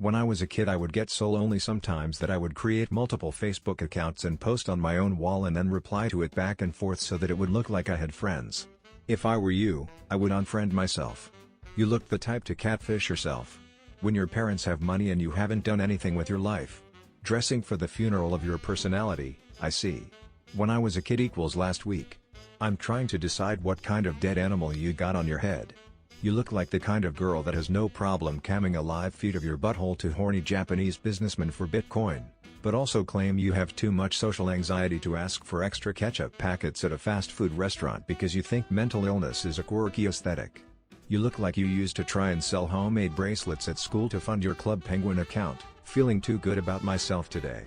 When I was a kid I would get so lonely sometimes that I would create multiple Facebook accounts and post on my own wall and then reply to it back and forth so that it would look like I had friends. If I were you, I would unfriend myself. You look the type to catfish yourself. When your parents have money and you haven't done anything with your life. Dressing for the funeral of your personality, I see. When I was a kid equals last week. I'm trying to decide what kind of dead animal you got on your head. You look like the kind of girl that has no problem camming a live feed of your butthole to horny Japanese businessmen for Bitcoin, but also claim you have too much social anxiety to ask for extra ketchup packets at a fast food restaurant because you think mental illness is a quirky aesthetic. You look like you used to try and sell homemade bracelets at school to fund your Club Penguin account, feeling too good about myself today.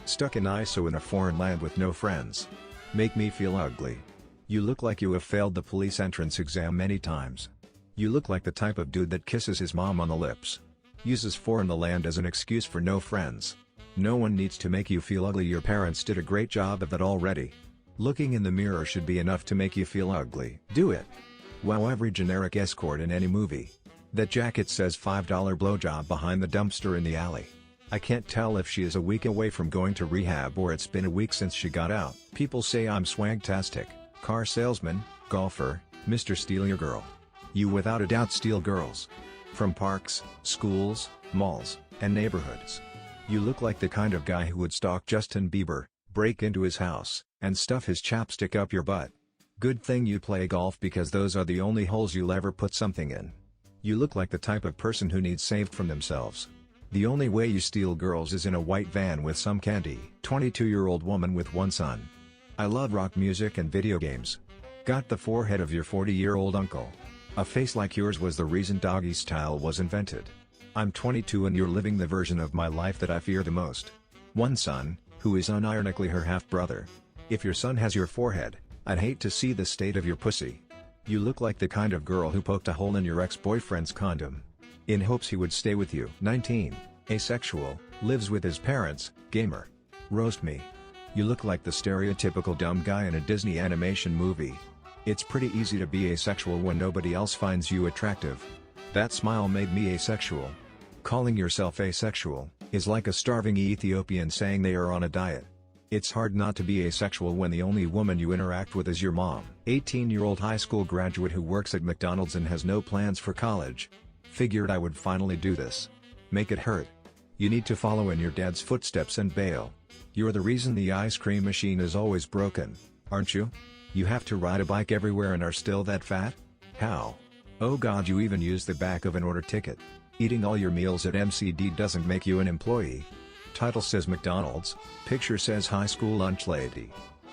Stuck in ISO in a foreign land with no friends. Make me feel ugly. You look like you have failed the police entrance exam many times. You look like the type of dude that kisses his mom on the lips. Uses foreign the land as an excuse for no friends. No one needs to make you feel ugly, your parents did a great job of that already. Looking in the mirror should be enough to make you feel ugly. Do it. Wow, every generic escort in any movie. That jacket says $5 blowjob behind the dumpster in the alley. I can't tell if she is a week away from going to rehab or it's been a week since she got out. People say I'm swagtastic, car salesman, golfer, Mr. Steal Your Girl. You without a doubt steal girls. From parks, schools, malls, and neighborhoods. You look like the kind of guy who would stalk Justin Bieber, break into his house, and stuff his chapstick up your butt. Good thing you play golf because those are the only holes you'll ever put something in. You look like the type of person who needs saved from themselves. The only way you steal girls is in a white van with some candy. 22-year-old woman with one son. I love rock music and video games. Got the forehead of your 40-year-old uncle. A face like yours was the reason doggy style was invented. I'm 22 and you're living the version of my life that I fear the most. One son, who is unironically her half-brother. If your son has your forehead, I'd hate to see the state of your pussy. You look like the kind of girl who poked a hole in your ex-boyfriend's condom. In hopes he would stay with you. 19, asexual, lives with his parents, gamer. Roast me. You look like the stereotypical dumb guy in a Disney animation movie. It's pretty easy to be asexual when nobody else finds you attractive. That smile made me asexual. Calling yourself asexual is like a starving Ethiopian saying they are on a diet. It's hard not to be asexual when the only woman you interact with is your mom. 18-year-old high school graduate who works at McDonald's and has no plans for college. Figured I would finally do this. Make it hurt. You need to follow in your dad's footsteps and bail. You're the reason the ice cream machine is always broken, aren't you? You have to ride a bike everywhere and are still that fat? How? Oh god, you even use the back of an order ticket. Eating all your meals at MCD doesn't make you an employee. Title says McDonald's, picture says high school lunch lady.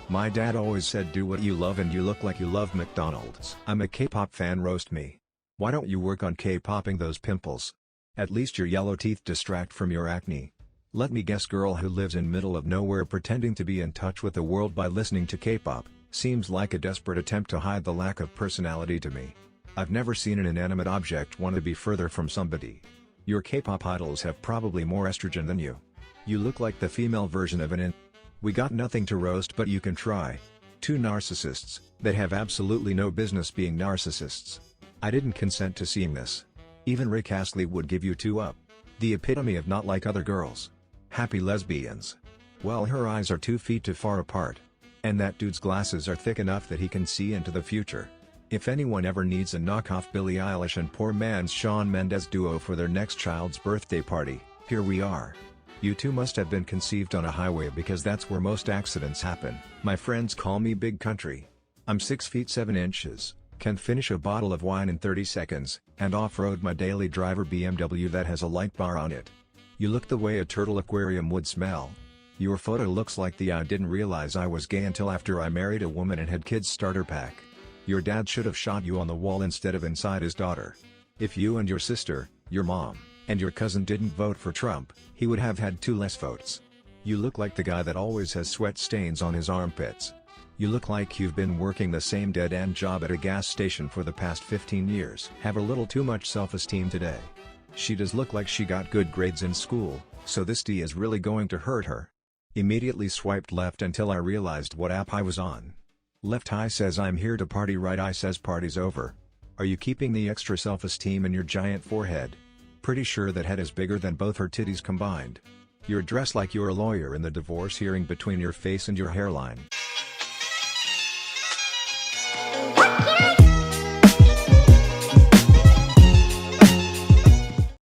My dad always said do what you love and you look like you love McDonald's. I'm a K-pop fan, roast me. Why don't you work on K-popping those pimples? At least your yellow teeth distract from your acne. Let me guess, girl who lives in middle of nowhere pretending to be in touch with the world by listening to K-pop. Seems like a desperate attempt to hide the lack of personality to me. I've never seen an inanimate object want to be further from somebody. Your K-pop idols have probably more estrogen than you. You look like the female version of an We got nothing to roast but you can try. Two narcissists, that have absolutely no business being narcissists. I didn't consent to seeing this. Even Rick Astley would give you two up. The epitome of not like other girls. Happy lesbians. Well, her eyes are 2 feet too far apart. And that dude's glasses are thick enough that he can see into the future. If anyone ever needs a knockoff Billie Eilish and poor man's Shawn Mendes duo for their next child's birthday party, here we are. You two must have been conceived on a highway because that's where most accidents happen. My friends call me Big Country. I'm 6 feet 7 inches, can finish a bottle of wine in 30 seconds, and off-road my daily driver BMW that has a light bar on it. You look the way a turtle aquarium would smell. Your photo looks like the I didn't realize I was gay until after I married a woman and had kids starter pack. Your dad should have shot you on the wall instead of inside his daughter. If you and your sister, your mom, and your cousin didn't vote for Trump, he would have had 2 less votes. You look like the guy that always has sweat stains on his armpits. You look like you've been working the same dead-end job at a gas station for the past 15 years. Have a little too much self-esteem today. She does look like she got good grades in school, so this D is really going to hurt her. Immediately swiped left until I realized what app I was on. Left eye says I'm here to party, right eye says party's over. Are you keeping the extra self-esteem in your giant forehead? Pretty sure that head is bigger than both her titties combined. You're dressed like you're a lawyer in the divorce hearing between your face and your hairline.